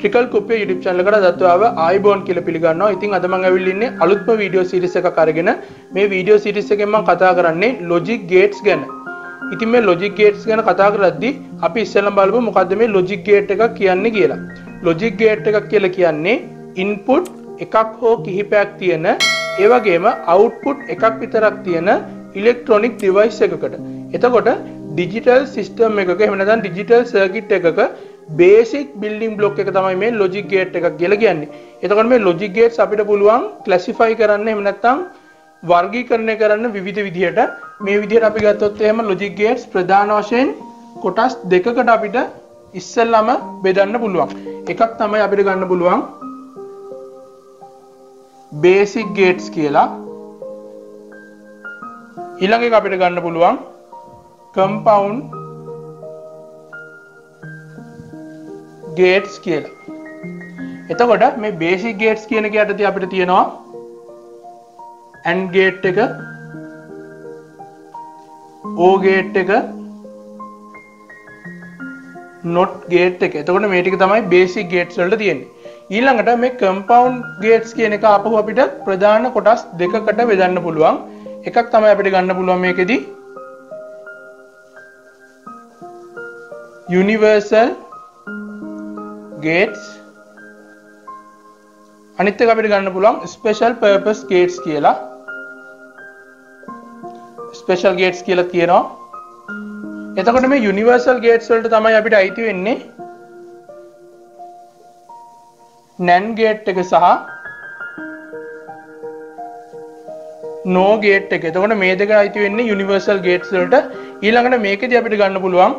ට්‍රිකල් කුප්පිය YouTube channel එකට දත්වාව ආයිබෝන් කියලා පිළිගන්නවා. ඉතින් අද මම ඇවිල්ලා ඉන්නේ අලුත්ම වීඩියෝ සීරීස් එකක් අරගෙන. මේ වීඩියෝ සීරීස් එකෙන් මම කතා කරන්නේ logic gates ගැන. ඉතින් මේ logic gates ගැන කතා කරද්දී අපි ඉස්සෙල්ලාම බලමු මොකද්ද මේ logic gate එකක් කියන්නේ කියලා. logic gate එකක් කියලා කියන්නේ input එකක් හෝ කිහිපයක් තියෙන ඒ වගේම output එකක් විතරක් තියෙන electronic device එකකට. එතකොට digital system එකක එහෙම නැත්නම් digital circuit එකක basic building block එක තමයි මේ logic gate එකක් කියලා කියන්නේ. එතකොට මේ logic gates අපිට පුළුවන් classify කරන්න එහෙම නැත්නම් වර්ගීකරණය කරන්න විවිධ විදිහට. මේ විදිහට අපි ගත්තොත් එහෙම logic gates ප්‍රධාන වශයෙන් කොටස් දෙකකට අපිට ඉස්සෙල්ලාම බෙදන්න පුළුවන්. එකක් තමයි අපිට ගන්න පුළුවන් basic gates කියලා. ඊළඟ එක අපිට ගන්න පුළුවන් compound gates කියලා. එතකොට මේ basic gates කියන එක යටතේ අපිට තියෙනවා AND gate එක, OR gate එක, NOT gate එක. එතකොට මේ ටික තමයි basic gates වලට තියෙන්නේ. ඊළඟට මේ compound gates කියන එක ආපහු අපිට ප්‍රධාන කොටස් දෙකකට බෙදන්න පුළුවන්. එකක් තමයි අපිට ගන්න පුළුවන් මේකෙදි universal gates, අනිත් එක අපිට ගන්න පුළුවන් special purpose gates කියලා. special gates කියලා කියනවා. එතකොට මේ universal gates වලට තමයි අපිට අයිති වෙන්නේ NAND gate එක සහ NOR gate එක. එතකොට මේ දෙක අයිති වෙන්නේ universal gates වලට. ඊළඟට මේකෙදි අපිට ගන්න පුළුවන්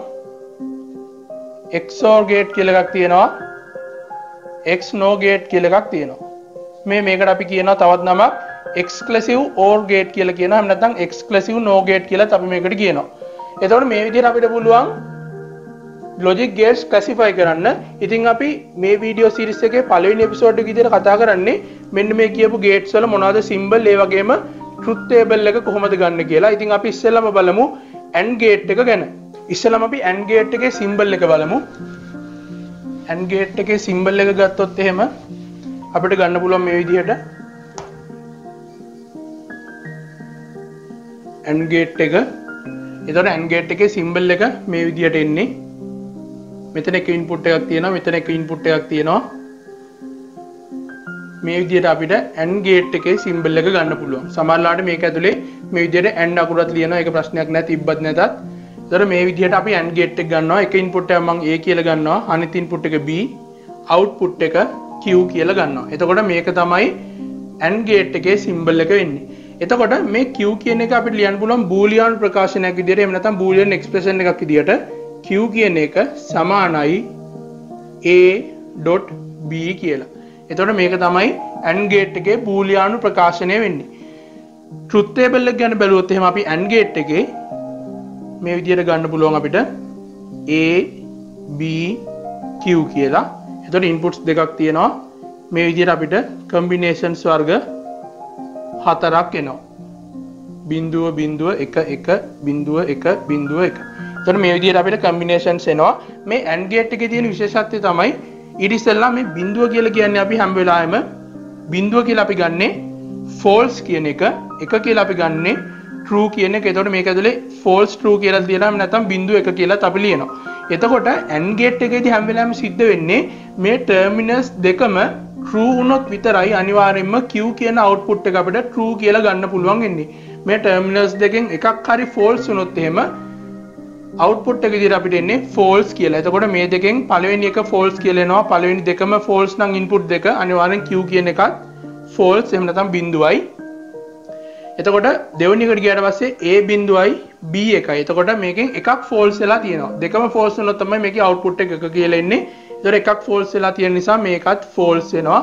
XOR gate කියලා එකක් තියෙනවා, XNOR gate කියලා එකක් තියෙනවා. මේකට අපි කියනවා තවත් නමක් exclusive OR gate කියලා කියනවා. එහෙම නැත්නම් exclusive NOR gate කියලාත් අපි මේකට කියනවා. එතකොට මේ විදිහට අපිට පුළුවන් logic gates classify කරන්න. ඉතින් අපි මේ වීඩියෝ සීරීස් එකේ පළවෙනි එපිසෝඩ් එක විදිහට කතා කරන්නේ මෙන්න මේ කියපු gates වල මොනවද symbol, ඒ වගේම truth table එක කොහොමද ගන්න කියලා. ඉතින් අපි ඉස්සෙල්ලාම බලමු AND gate එක ගැන. ඉස්සෙල්ලාම අපි AND gate එකේ symbol එක බලමු. AND gate එකේ symbol එක ගත්තොත් එහෙම අපිට ගන්න පුළුවන් මේ විදිහට AND gate එක. එතකොට AND gate එකේ symbol එක මේ විදිහට එන්නේ. මෙතන එක input එකක් තියෙනවා, මෙතන එක input එකක් තියෙනවා. මේ විදිහට අපිට AND gate එකේ symbol එක ගන්න පුළුවන්. සමහරවිට මේක ඇතුලේ මේ විදිහට AND අකුරත් ලියනවා. ඒක ප්‍රශ්නයක් නෑ තිබ්බත් නැතත්. ඒතර මේ විදිහට අපි AND gate එක ගන්නවා. එක input එක මම A කියලා ගන්නවා. අනිත් input එක B, output එක Q කියලා ගන්නවා. එතකොට මේක තමයි AND gate එකේ symbol එක වෙන්නේ. එතකොට මේ Q කියන එක අපිට ලියන්න පුළුවන් boolean ප්‍රකාශනයක් විදිහට, එහෙම නැත්නම් boolean expression එකක් විදිහට. Q කියන එක සමානයි A.B කියලා. එතකොට මේක තමයි AND gate එකේ boolean ප්‍රකාශනය වෙන්නේ. truth table එක ගැන බැලුවොත් එහෙම අපි AND gate එකේ මේ විදිහට ගන්න පුළුවන් අපිට A, B, Q කියලා. එතකොට inputs දෙකක් තියෙනවා. මේ විදිහට අපිට combinations වර්ග 4ක් එනවා. 0 0 1 1 0 1 0 1. එතකොට මේ විදිහට අපිට combinations එනවා. මේ AND gate එකේ තියෙන විශේෂත්වය තමයි ඊට ඉස්සෙල්ලා මේ 0 කියලා කියන්නේ අපි හැම වෙලාවෙම 0 කියලා අපි ගන්නෙ false කියන එක, 1 කියලා අපි ගන්නෙ true කියන එක. එතකොට මේක ඇතුලේ false true කියලා තියෙනවා, නැත්නම් 0 1 කියලාත් අපි ලියනවා. එතකොට AND gate එකේදී හැම වෙලාවෙම සිද්ධ වෙන්නේ මේ terminals දෙකම true වුණොත් විතරයි අනිවාර්යයෙන්ම Q කියන output එක අපිට true කියලා ගන්න පුළුවන් වෙන්නේ. මේ terminals දෙකෙන් එකක් හරි false වුණොත් එහෙම output එක විදිහට අපිට එන්නේ false කියලා. එතකොට මේ දෙකෙන් පළවෙනි එක false කියලා එනවා. පළවෙනි දෙකම false නම් input දෙක අනිවාර්යෙන් Q කියන එකත් false එහෙම නැත්නම් 0යි. එතකොට දෙවෙනි එකට ගියාට පස්සේ A බිඳුවයි B එකයි. එතකොට මේකෙන් එකක් false වෙලා තියෙනවා. දෙකම false වුණොත් තමයි මේකේ output එක 1 කියලා එන්නේ. ඒතර එකක් false වෙලා තියෙන නිසා මේකත් false වෙනවා.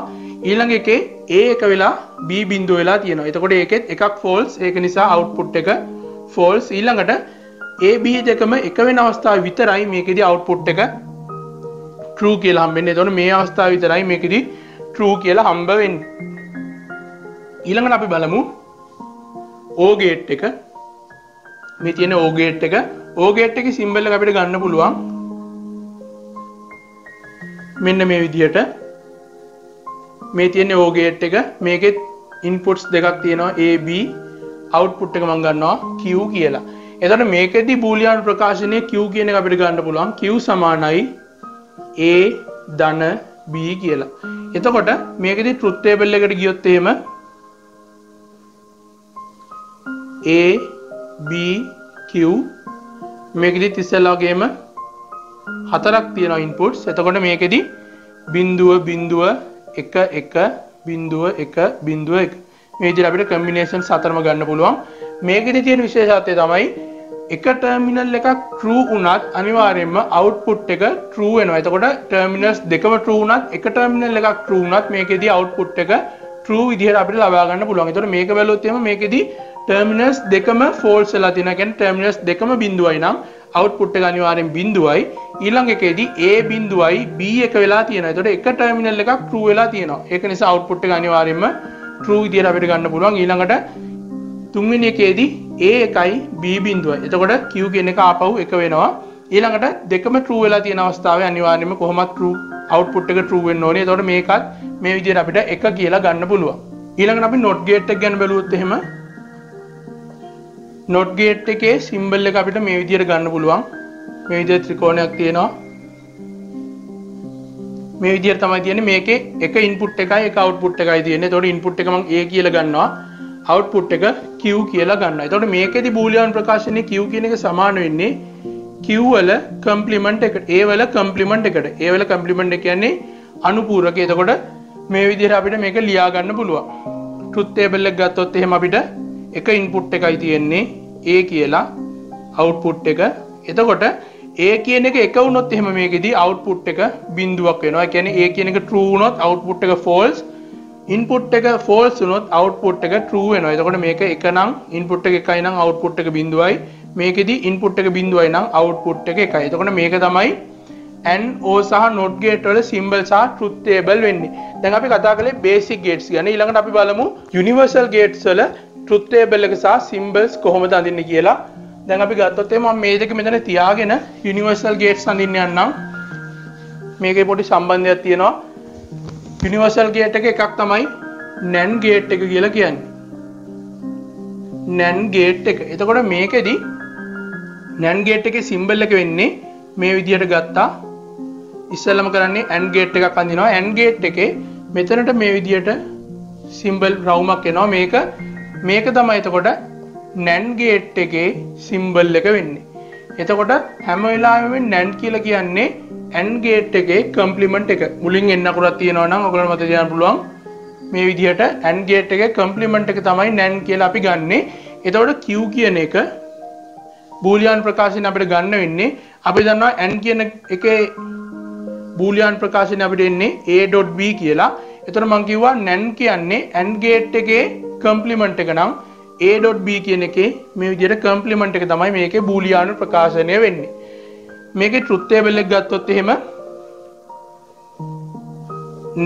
ඊළඟ එකේ A එක වෙලා B බිඳුව වෙලා තියෙනවා. එතකොට ඒකෙත් එකක් false. ඒක නිසා output එක false. ඊළඟට A B දෙකම එක වෙන අවස්ථාවේ විතරයි මේකෙදි output එක true කියලා හම්බෙන්නේ. එතකොට මේ අවස්ථාවේ විතරයි මේකෙදි true කියලා හම්බ වෙන්නේ. ඊළඟට අපි බලමු O gate එක. මේ තියෙන O gate එක. O gate එකේ symbol එක අපිට ගන්න පුළුවන් මෙන්න මේ විදිහට මේ තියෙන්නේ O gate එක. මේකෙත් inputs දෙකක් තියෙනවා A B. output එක මම ගන්නවා Q කියලා. එතකොට මේකෙදි බූලියානු ප්‍රකාශනයේ Q කියන එක අපිට ගන්න පුළුවන් Q සමානයි A ධන B කියලා. එතකොට මේකෙදි truth table එකට ගියොත් එහෙම A B Q මේකෙදි ඉස්සෙල්ලා වගේම හතරක් තියෙනවා inputs. එතකොට මේකෙදි බිඳුව බිඳුව 1 1 බිඳුව 1 බිඳුව 1 මේ විදිහට අපිට combinations හතරම ගන්න පුළුවන්. මේකෙදි තියෙන විශේෂත්වය තමයි එක ටර්මිනල් එකක් true වුණත් අනිවාර්යයෙන්ම output එක true වෙනවා. එතකොට terminals දෙකම true වුණත් එක ටර්මිනල් එකක් true වුණත් මේකෙදි output එක true විදිහට අපිට ලබා ගන්න පුළුවන්. එතකොට මේක බැලුවොත් එහෙම මේකෙදි terminals දෙකම false වෙලා තියෙනවා. කියන්නේ terminals දෙකම බිඳුවයි නම් output එක අනිවාර්යෙන් බිඳුවයි. ඊළඟ එකේදී A බිඳුවයි B එක වෙලා තියෙනවා. එතකොට එක ටර්මිනල් එකක් true වෙලා තියෙනවා. ඒක නිසා output එක අනිවාර්යෙන්ම true විදිහට අපිට ගන්න පුළුවන්. ඊළඟට තුන්වෙනි එකේදී A එකයි B බිඳුවයි. එතකොට Q කියන එක ආපහු එක වෙනවා. ඊළඟට දෙකම true වෙලා තියෙන අවස්ථාවේ අනිවාර්යයෙන්ම කොහොමත් true output එක true වෙන්න ඕනේ. එතකොට මේකත් මේ විදිහට අපිට එක කියලා ගන්න පුළුවන්. ඊළඟට අපි not gate එක ගැන බැලුවොත් එහෙම not gate එකේ symbol එක අපිට මේ විදිහට ගන්න පුළුවන්. මේ විදිහට ත්‍රිකෝණයක් තියෙනවා. මේ විදිහට තමයි තියෙන්නේ. මේකේ එක input එකයි එක output එකයි තියෙන්නේ. එතකොට input එක මම A කියලා ගන්නවා. output එක Q කියලා ගන්නවා. එතකොට මේකෙදි බූලියානු ප්‍රකාශනයේ Q කියන එක සමාන වෙන්නේ Q වල complement එකට. A වල complement එකට. A වල complement එක කියන්නේ අනුපූරක. එතකොට මේ විදිහට අපිට මේක ලියා ගන්න පුළුවන්. truth table එක ගත්තොත් එහෙම අපිට එක input එකයි තියෙන්නේ A කියලා output එක. එතකොට A කියන එක එක වුණොත් එහෙම මේකෙදී output එක බිඳුවක් වෙනවා. ඒ කියන්නේ A කියන එක true වුණොත් output එක false. input එක false වුණොත් output එක true වෙනවා. එතකොට මේක එක නම් input එක එකයි නම් output එක බිඳුවයි. මේකෙදී input එක බිඳුවයි නම් output එක එකයි. එතකොට මේක තමයි AND OR සහ NOT gate වල symbol සහ truth table වෙන්නේ. දැන් අපි කතා කළේ basic gates ගැන. ඊළඟට අපි බලමු universal gates වල truth table එක සහ symbols කොහොමද අඳින්නේ කියලා. දැන් අපි ගත්තොත් එහෙනම් මම මේ දෙක මෙතන තියාගෙන universal gates අඳින්න යන්නම්. මේකේ පොඩි සම්බන්ධයක් තියෙනවා. universal gate එක එකක් තමයි NAND gate එක කියලා කියන්නේ. NAND gate එක. එතකොට මේකෙදි NAND gate එකේ symbol එක වෙන්නේ මේ විදිහට ගත්තා. ඉස්සෙල්ලම කරන්නේ AND gate එකක් අඳිනවා. AND gate එකේ මෙතනට මේ විදිහට symbol රවුමක් එනවා. මේක තමයි එතකොට NAND gate එකේ symbol එක වෙන්නේ. එතකොට හැම වෙලාවෙම NAND කියලා කියන්නේ AND gate එකේ complement එක. මුලින් n අකුරක් තියෙනවා නම් ඔයගොල්ලෝ මතක තියාගන්න පුළුවන්. මේ විදිහට AND gate එකේ complement එක තමයි NAND කියලා අපි ගන්නෙ. එතකොට Q කියන එක බූලියානු ප්‍රකාශනය අපිට ගන්න වෙන්නේ. අපි දන්නවා AND කියන එකේ බූලියානු ප්‍රකාශනය අපිට එන්නේ A.B කියලා. එතකොට මම කිව්වා NAND කියන්නේ AND gate එකේ complement එක නම් A.B කියන එකේ මේ විදිහට complement එක තමයි මේකේ බූලියානු ප්‍රකාශනය වෙන්නේ. මේකේ truth table එක ගත්තොත් එහෙම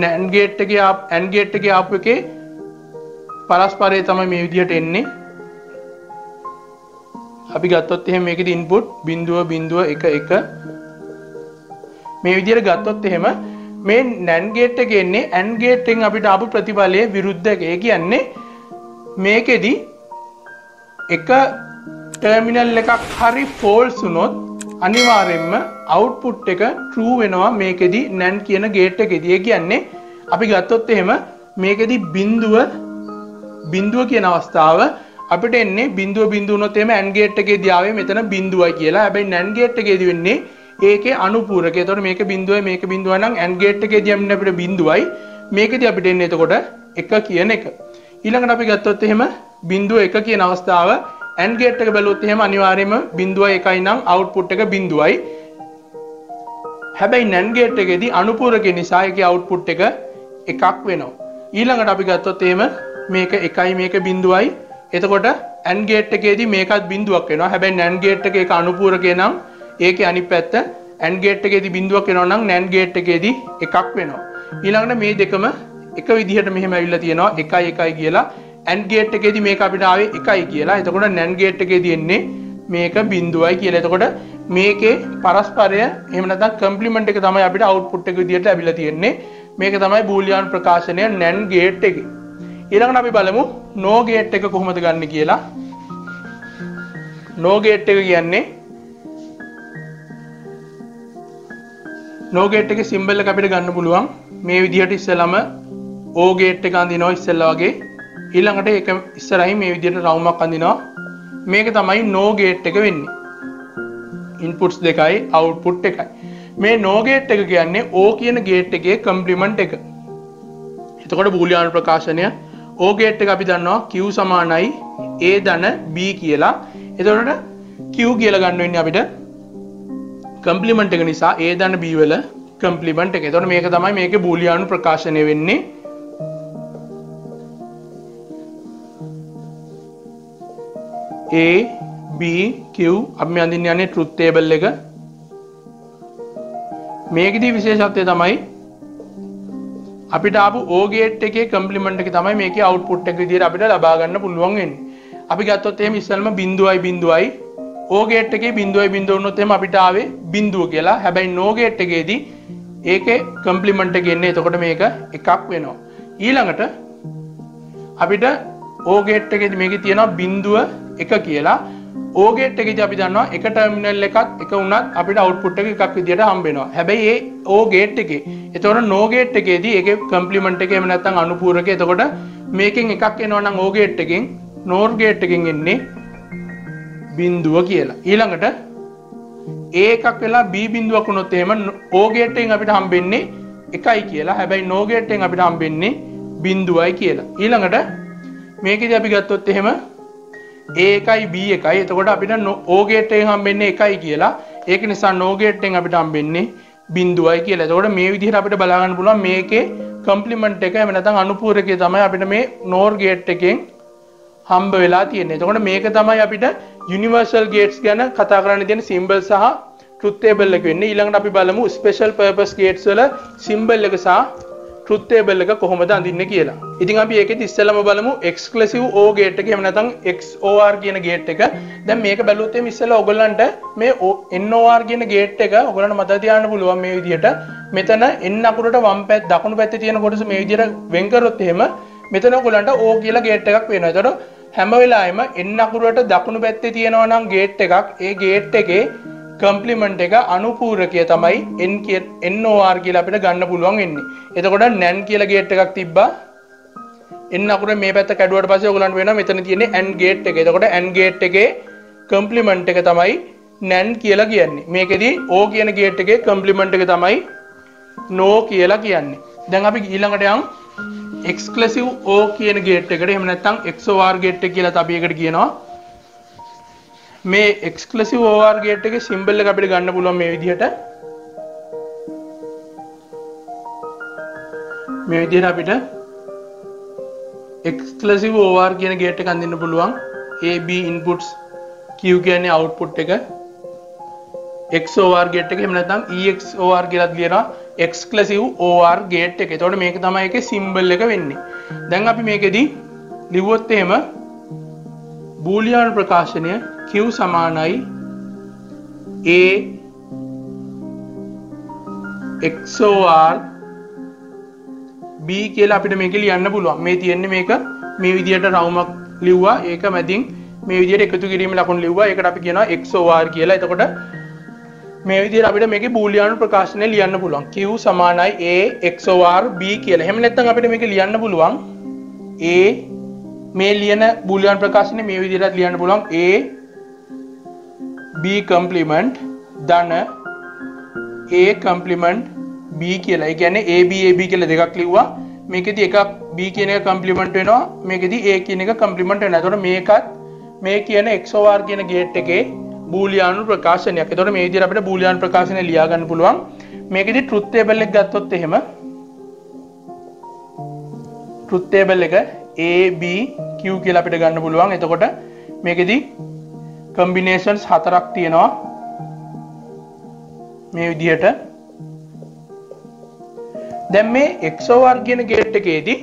AND gate එකේ ආපු එකේ පරස්පරය තමයි මේ විදිහට එන්නේ. අපි ගත්තොත් එහෙම මේකේ input බිඳුව බිඳුව 1 1 මේ විදිහට ගත්තොත් එහෙම මේ NAND gate එකේ එන්නේ AND gate එකෙන් අපිට ආපු ප්‍රතිඵලයේ විරුද්ධ එක. ඒ කියන්නේ මේකෙදි එක ටර්මිනල් එකක් හරි false වුණොත් අනිවාර්යයෙන්ම output එක true වෙනවා මේකෙදි NAND කියන gate එකේදී. ඒ කියන්නේ අපි ගත්තොත් එහෙම මේකෙදි බිඳුව කියන අවස්ථාව අපිට එන්නේ බිඳුව වුණොත් එහෙම AND gate එකේදී ආවේ මෙතන බිඳුවයි කියලා. හැබැයි NAND gate එකේදී වෙන්නේ ඒකේ අනුපූරකය. එතකොට මේක බිඳුවයි නම් AND gate එකේදී යන්නේ අපිට බිඳුවයි. මේකෙදී අපිට එන්නේ එතකොට 1 කියන එක. ඊළඟට අපි ගත්තොත් එහෙම බිඳුව 1 කියන අවස්ථාව AND gate එක බැලුවොත් එහෙම අනිවාර්යයෙන්ම බිඳුවයි 1යි නම් output එක බිඳුවයි. හැබැයි NAND gate එකේදී අනුපූරකය නිසා ඒකේ output එක එකක් වෙනවා. ඊළඟට අපි ගත්තොත් එහෙම මේක 1යි මේක බිඳුවයි. එතකොට AND gate එකේදී මේකත් බිඳුවක් වෙනවා. හැබැයි NAND gate එකේ ඒක අනුපූරකය නම් ඒකේ අනිත් පැත්ත AND gate එකේදී බිඳුවක් වෙනවා නම් NAND gate එකේදී එකක් වෙනවා. ඊළඟට මේ දෙකම එක විදිහට මෙහෙම ඇවිල්ලා තියෙනවා 1 1 කියලා. AND gate එකේදී මේක අපිට ආවේ 1යි කියලා. එතකොට NAND gate එකේදී එන්නේ මේක බිඳුවයි කියලා. එතකොට මේකේ පරස්පරය එහෙම නැත්නම් කම්ප්ලිමන්ට් එක තමයි අපිට අවුට්පුට් එක විදියට ලැබිලා තියෙන්නේ. මේක තමයි බූලියානු ප්‍රකාශනය NAND ගේට් එකේ. ඊළඟට අපි බලමු NOR ගේට් එක කොහොමද ගන්න කියලා. NOR ගේට් එක කියන්නේ NOR ගේට් එකේ සිම්බල් එක අපිට ගන්න පුළුවන් මේ විදිහට ඉස්සෙල්ලාම O ගේට් එක අඳිනවා ඉස්සෙල්ලා වගේ. ඊළඟට ඒක ඉස්සරහින් මේ විදිහට රවුමක් අඳිනවා. මේක තමයි NOR ගේට් එක වෙන්නේ. ඉන්පුට්ස් දෙකයි අවුට්පුට් එකයි. මේ NOR ගේට් එක කියන්නේ O කියන ගේට් එකේ කම්ප්ලිමන්ට් එක. එතකොට බූලියානු ප්‍රකාශනය O ගේට් එක අපි දන්නවා Q සමානයි A ධන B කියලා. එතකොට Q කියලා ගන්න වෙන්නේ අපිට කම්ප්ලිමන්ට් එක නිසා A ධන B වල කම්ප්ලිමන්ට් එක. එතකොට මේක තමයි මේකේ බූලියානු ප්‍රකාශනය වෙන්නේ. A B Q අපි මේ අඳින්න යන්නේ ට්‍රුත් ටේබල් එක. මේකෙදී විශේෂත්වය තමයි අපිට ආපු O ගේට් එකේ කම්ප්ලිමන්ට් එක තමයි මේකේ අවුට්පුට් එක විදිහට අපිට ලබා ගන්න පුළුවන් වෙන්නේ. අපි ගත්තොත් එහෙම ඉස්සෙල්ම 0.0යි O ගේට් එකේ 0.0 වුණොත් එහෙම අපිට ආවේ 0 කියලා. හැබැයි NOR ගේට් එකේදී ඒකේ කම්ප්ලිමන්ට් එක එන්නේ. එතකොට මේක එකක් වෙනවා. ඊළඟට අපිට O ගේට් එකේදී මේකේ තියෙනවා 0.1 කියලා. O ගේට් එකේදී අපි දන්නවා එක ටර්මිනල් එකක් එක වුණත් අපිට අවුට්පුට් එක එකක් විදියට හම්බ වෙනවා. හැබැයි ඒ O ගේට් එකේ එතකොට NOR ගේට් එකේදී ඒකේ කම්ප්ලිමන්ට් එක එහෙම නැත්නම් අනුපූරක. එතකොට මේකෙන් එකක් එනවා නම් O ගේට් එකෙන් NOR ගේට් එකෙන් එන්නේ 0 කියලා. ඊළඟට A එකක් වෙලා B බිඳුවක් වුණොත් එහෙම O ගේට් එකෙන් අපිට හම්බෙන්නේ 1යි කියලා. හැබැයි NOR ගේට් එකෙන් අපිට හම්බෙන්නේ 0යි කියලා. ඊළඟට මේකෙදී අපි ගත්තොත් එහෙම A එකයි B එකයි. එතකොට අපිට O ගේට් එකෙන් හම්බෙන්නේ 1යි කියලා. ඒක නිසා NOR ගේට් එකෙන් අපිට හම්බෙන්නේ 0යි කියලා. එතකොට මේ විදිහට අපිට බලා ගන්න පුළුවන් මේකේ කම්ප්ලිමන්ට් එක එහෙම නැත්නම් අනුපූරකය තමයි අපිට මේ NOR ගේට් එකෙන් හම්බ වෙලා තියෙන්නේ. එතකොට මේක තමයි අපිට යුනිවර්සල් ගේට්ස් ගැන කතා කරන්න තියෙන සිම්බල් සහ ට්‍රුත් ටේබල් එක වෙන්නේ. ඊළඟට අපි බලමු ස්පෙෂල් පර්පස් ගේට්ස් වල සිම්බල් එක සහ ට්‍රුත් ටේබල් එක කොහොමද අඳින්නේ කියලා. ඉතින් අපි ඒකෙදි ඉස්සෙල්ලාම බලමු එක්ස්ක්ලූසිව් O ගේට් එක එහෙම නැත්නම් XOR කියන ගේට් එක. දැන් මේක බැලුවොත් එimhe ඉස්සෙල්ලා ඔයගොල්ලන්ට මේ NOR කියන ගේට් එක ඔයගොල්ලන්ට මතක තියාගන්න පුළුවන් මේ විදිහට. මෙතන N අකුරට වම් පැත්ත දකුණු පැත්තේ තියෙන කොටස මේ විදිහට වෙන් කරොත් එහෙම මෙතන ඔයගොල්ලන්ට O කියලා ගේට් එකක් වෙනවා. ඒතකොට හැම වෙලාවෙම N අකුරට දකුණු පැත්තේ තියෙනවා නම් ගේට් එකක් ඒ ගේට් එකේ කම්ප්ලිමන්ට් එක අනුපූරකය තමයි NOR කියලා අපිට ගන්න පුළුවන් වෙන්නේ. එතකොට NAND කියලා ගේට් එකක් තිබ්බා. N අකුර මේ පැත්ත කැඩුවට පස්සේ ඔයගලන්ට වෙනවා මෙතන තියෙන්නේ AND ගේට් එක. එතකොට AND ගේට් එකේ කම්ප්ලිමන්ට් එක තමයි NAND කියලා කියන්නේ. මේකෙදි O කියන ගේට් එකේ කම්ප්ලිමන්ට් එක තමයි NOR කියලා කියන්නේ. දැන් අපි ඊළඟට යමු එක්ස්ක්ලූසිව් O කියන ගේට් එකට. එහෙම නැත්නම් XOR ගේට් එක කියලා අපි එකට කියනවා. මේ එක්ස්ක්ලූසිව් OR ගේට් එකේ සිම්බල් එක අපිට ගන්න පුළුවන් මේ විදිහට. මේ විදිහට අපිට එක්ස්ක්ලූසිව් OR කියන ගේට් එක අඳින්න පුළුවන්. A B inputs Q කියන්නේ output එක. XOR ගේට් එක එහෙම නැත්නම් EXOR කියලා කියනවා එක්ස්ක්ලූසිව් OR ගේට් එක. එතකොට මේක තමයි ඒකේ සිම්බල් එක වෙන්නේ. දැන් අපි මේකෙදි ලිව්වොත් එහෙම බූලියානු ප්‍රකාශනය Q සමානයි A XOR B කියලා අපිට මේක ලියන්න පුළුවන්. මේ තියෙන්නේ මේක මේ විදිහට රවුමක් ලිව්වා. ඒක මැදින් මේ විදිහට එකතු කිරීමේ ලකුණු ලිව්වා. ඒකට අපි කියනවා XOR කියලා. එතකොට මේ විදිහට අපිට මේකේ බූලියානු ප්‍රකාශනය ලියන්න පුළුවන්. Q සමානයි A XOR B කියලා. එහෙම නැත්නම් අපිට මේක ලියන්න පුළුවන් A මේ ලියන බූලියානු ප්‍රකාශනය මේ විදිහට ලියන්න පුළුවන් A B complement ධන A complement B කියලා. ඒ කියන්නේ AB කියලා දෙකක් ලිව්වා. මේකෙදි එකක් B කියන එක කම්ප්ලිමන්ට් වෙනවා. මේකෙදි A කියන එක කම්ප්ලිමන්ට් වෙනවා. එතකොට මේකත් මේ කියන XOR කියන ගේට් එකේ බූලියානු ප්‍රකාශනයක්. එතකොට මේ විදිහට අපිට බූලියානු ප්‍රකාශනය ලියා ගන්න පුළුවන්. මේකෙදි ට්‍රුත් ටේබල් එක ගත්තොත් එහෙම ට්‍රුත් ටේබල් එක A B Q කියලා අපිට ගන්න පුළුවන්. එතකොට මේකෙදි combinations 4ක් තියෙනවා මේ විදිහට. දැන් මේ XOR කියන ගේට් එකේදී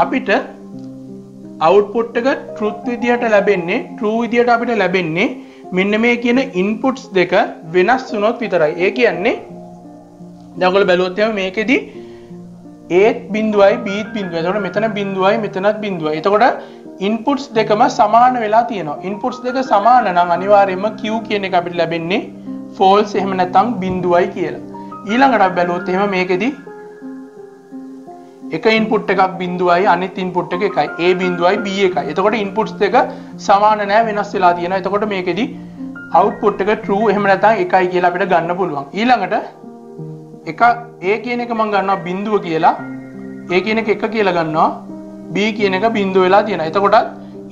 අපිට output එක truth විදිහට ලැබෙන්නේ true විදිහට අපිට ලැබෙන්නේ මෙන්න මේ කියන ඉන්පුට්ස් දෙක වෙනස් වුණොත් විතරයි. ඒ කියන්නේ දැන් ඔයගොල්ලෝ බැලුවොත් එහෙම මේකෙදි Aත් බිඳුවයි Bත් බිඳුවයි. එතකොට මෙතන බිඳුවයි මෙතනත් බිඳුවයි. එතකොට ඉන්පුට්ස් දෙකම සමාන වෙලා තියෙනවා. ඉන්පුට්ස් දෙක සමාන නම් අනිවාර්යයෙන්ම Q කියන එක අපිට ලැබෙන්නේ false එහෙම නැත්නම් බිඳුවයි කියලා. ඊළඟට අපි බැලුවොත් එහෙම මේකෙදි එක ඉන්පුට් එකක් බිඳුවයි අනිත් ඉන්පුට් එක එකයි. A බිඳුවයි B එකයි. එතකොට ඉන්පුට්ස් දෙක සමාන නැහැ වෙනස් වෙලා තියෙනවා. එතකොට මේකෙදි output එක true එහෙම නැත්නම් එකයි කියලා අපිට ගන්න පුළුවන්. ඊළඟට එක A කියන එක මම ගන්නවා බිඳුව කියලා. A කියන එක එක කියලා ගන්නවා. B කියන එක බිඳුව වෙලා තියෙනවා. එතකොට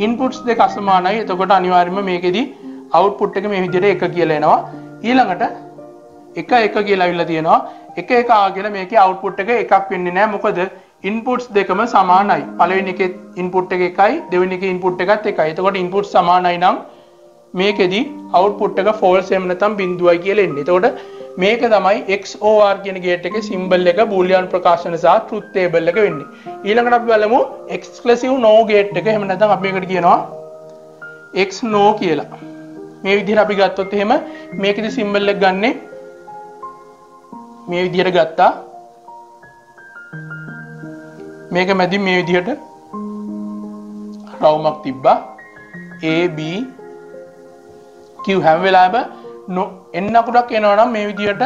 ඉන්පුට්ස් දෙක අසමානයි. එතකොට අනිවාර්යයෙන්ම මේකෙදි output එක මේ විදිහට එක කියලා එනවා. ඊළඟට එක එක කියලා අවිල්ලා තියෙනවා. එක එක ආ කියලා මේකේ output එක එකක් වෙන්නේ නැහැ. මොකද ඉන්පුට්ස් දෙකම සමානයි. පළවෙනි එකේ ඉන්පුට් එක එකයි, දෙවෙනි එකේ ඉන්පුට් එකත් එකයි. එතකොට ඉන්පුට් සමානයි නම් මේකෙදි output එක false එහෙම නැත්නම් බිඳුවයි කියලා එන්නේ. එතකොට මේක තමයි XOR කියන ගේට් එකේ symbol එක boolean ප්‍රකාශන සහ truth table එක වෙන්නේ. ඊළඟට අපි බලමු exclusive no gate එක. එහෙම නැත්නම් අපි මේකට කියනවා X no කියලා. මේ විදිහට අපි ගත්තොත් එහෙම මේකෙදි symbol එක ගන්නෙ මේ විදිහට ගත්තා. මේක මැදින් මේ විදිහට රවුමක් තිබ්බා. A B Q හැම වෙලාවෙම එන්න අකුරක් එනවා නම් මේ විදිහට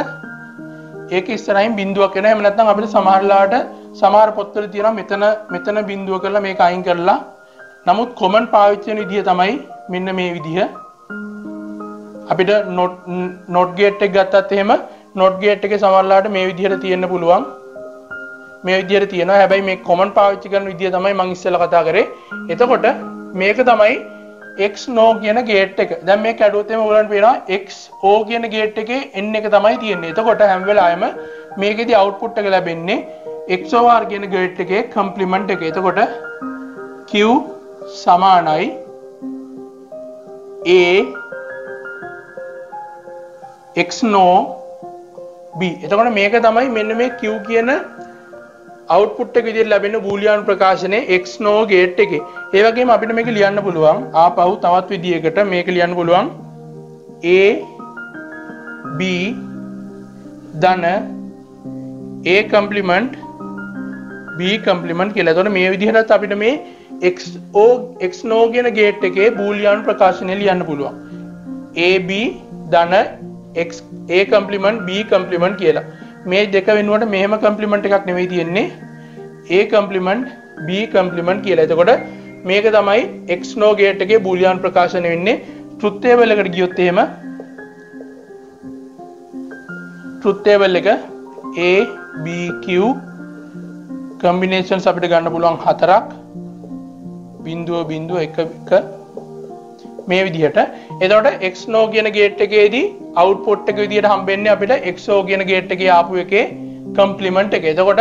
ඒක ඉස්සරහින් බිඳුවක් එනවා. එහෙම නැත්නම් අපිට සමහරලාට සමහර පොත්වල තියෙනවා මෙතන බිඳුව කරලා මේක අයින් කරලා. නමුත් කොමන් පාවිච්චි වෙන විදිහ තමයි මෙන්න මේ විදිහ. අපිට not gate එක ගත්තත් එහෙම not gate එකේ සමහරලාට මේ විදිහට තියෙන්න පුළුවන්. මේ විදිහට තියෙනවා. හැබැයි මේ කොමන් පාවිච්චි කරන විදිහ තමයි මම ඉස්සෙල්ලා කතා කරේ. එතකොට මේක තමයි X no කියන ගේට් එක. දැන් මේක ඇඩුවොත් එimhe ඔයගලන්ට පේනවා XO කියන ගේට් එකේ n එක තමයි තියෙන්නේ. එතකොට හැම වෙලාවෙම මේකෙදි output එක ලැබෙන්නේ XOR කියන ගේට් එකේ කම්ප්ලිමන්ට් එක. එතකොට Q සමානයි A X no B. එතකොට මේක තමයි මෙන්න මේ Q කියන output එක විදිහට ලැබෙන boolean ප්‍රකාශනයේ X no gate එකේ. ඒ වගේම අපිට මේක ලියන්න පුළුවන් ආපහු තවත් විදිහකට මේක ලියන්න පුළුවන් A B ධන A complement B complement කියලා. එතකොට මේ විදිහට අපිට මේ X no කියන gate එකේ boolean ප්‍රකාශනය ලියන්න පුළුවන්. A B ධන X A complement B complement කියලා. මේ දෙක වෙනුවට මෙහෙම කම්ප්ලිමන්ට් එකක් නෙවෙයි තියෙන්නේ A complement B complement කියලා. එතකොට මේක තමයි X no gate එකේ boolean ප්‍රකාශනය වෙන්නේ. truth table එකට ගියොත් එහෙම truth table එක A B Q combinations අපිට ගන්න පුළුවන් 4ක් බිඳුව බිඳුව 1 1 මේ විදිහට. එතකොට X no කියන gate එකේදී output එක විදිහට හම්බෙන්නේ අපිට XO කියන gate එකේ ආපු එකේ complement එක. එතකොට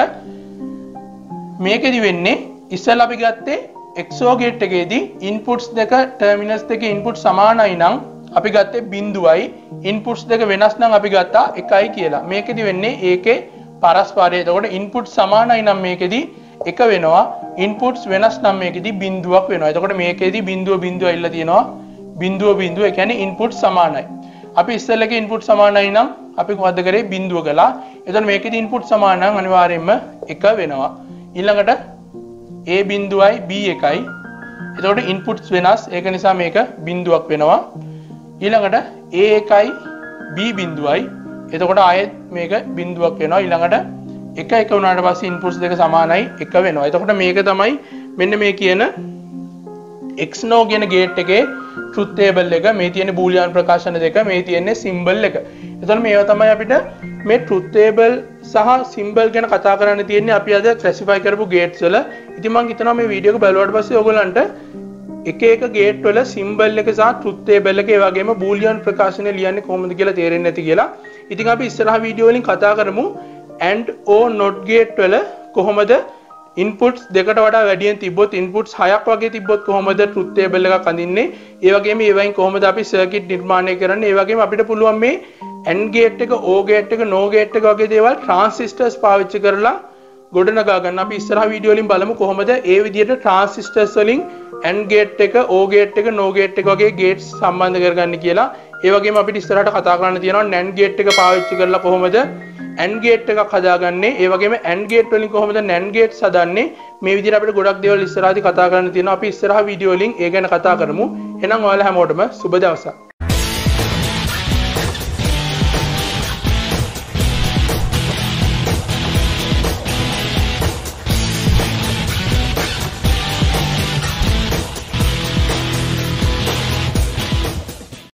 මේකෙදි වෙන්නේ ඉස්සෙල්ලා අපි ගත්තේ XO gate එකේදී inputs දෙක terminals දෙකේ input සමානයි නම් අපි ගත්තේ බිඳුවයි. inputs දෙක වෙනස් නම් අපි ගත්තා එකයි කියලා. මේකෙදි වෙන්නේ ඒකේ පරස්පරය. එතකොට input සමානයි නම් මේකෙදි එක වෙනවා. inputs වෙනස් නම් මේකෙදි බිඳුවක් වෙනවා. එතකොට මේකෙදි බිඳුව බිඳුව ඇවිල්ලා තියෙනවා. බිඳුව බිඳුව ඒ කියන්නේ input සමානයි. අපි ඉස්සෙල්ලගේ input සමානයි නම් අපි කොහොමද කරේ බිඳුව කළා. එතකොට මේකෙදි input සමාන නම් අනිවාර්යයෙන්ම එක වෙනවා. ඊළඟට A බිඳුවයි B එකයි. එතකොට inputs වෙනස්. ඒක නිසා මේක බිඳුවක් වෙනවා. ඊළඟට A එකයි B බිඳුවයි. එතකොට ආයෙත් මේක බිඳුවක් වෙනවා. ඊළඟට එක එක වුණාට පස්සේ inputs දෙක සමානයි එක වෙනවා. එතකොට මේක තමයි මෙන්න මේ කියන X no කියන gate එකේ truth table එක. මේ තියෙන boolean ප්‍රකාශන දෙක, මේ තියෙන්නේ symbol එක. එතකොට මේවා තමයි අපිට මේ truth table සහ symbol ගැන කතා කරන්න තියෙන්නේ අපි අද classify කරපු gates වල. ඉතින් මම හිතනවා මේ වීඩියෝ එක බලුවාට පස්සේ ඔයගොල්ලන්ට එක එක gate වල symbol එක සහ truth table එක ඒ වගේම boolean ප්‍රකාශන ලියන්නේ කොහොමද කියලා තේරෙන්නේ නැති කියලා. ඉතින් අපි ඉස්සරහ වීඩියෝ වලින් කතා කරමු and or not gate වල කොහොමද inputs දෙකට වඩා වැඩියෙන් තිබ්බොත් inputs 6ක් වගේ තිබ්බොත් කොහොමද truth table එකක් අඳින්නේ. ඒ වගේම ඒවයින් කොහොමද අපි circuit නිර්මාණය කරන්නේ. ඒ වගේම අපිට පුළුවන් මේ AND gate එක, OR gate එක, NOR gate එක වගේ දේවල් transistors පාවිච්චි කරලා ගොඩනගා ගන්න. අපි ඉස්සරහ වීඩියෝ වලින් බලමු කොහොමද ඒ විදිහට ට්‍රාන්සිස්ටර්ස් වලින් AND ගේට් එක, OR ගේට් එක, NOR ගේට් එක වගේ ගේට්ස් සම්බන්ධ කරගන්න කියලා. ඒ වගේම අපිට ඉස්සරහට කතා කරන්න තියෙනවා NAND ගේට් එක පාවිච්චි කරලා කොහොමද AND ගේට් එකක් හදාගන්නේ. ඒ වගේම AND ගේට් වලින් කොහොමද NAND ගේට්ස් හදන්නේ. මේ විදිහට අපිට ගොඩක් දේවල් ඉස්සරහදී කතා කරන්න තියෙනවා. අපි ඉස්සරහ වීඩියෝ වලින් ඒ ගැන කතා කරමු. එහෙනම් ඔයාලා හැමෝටම සුබ දවසක්.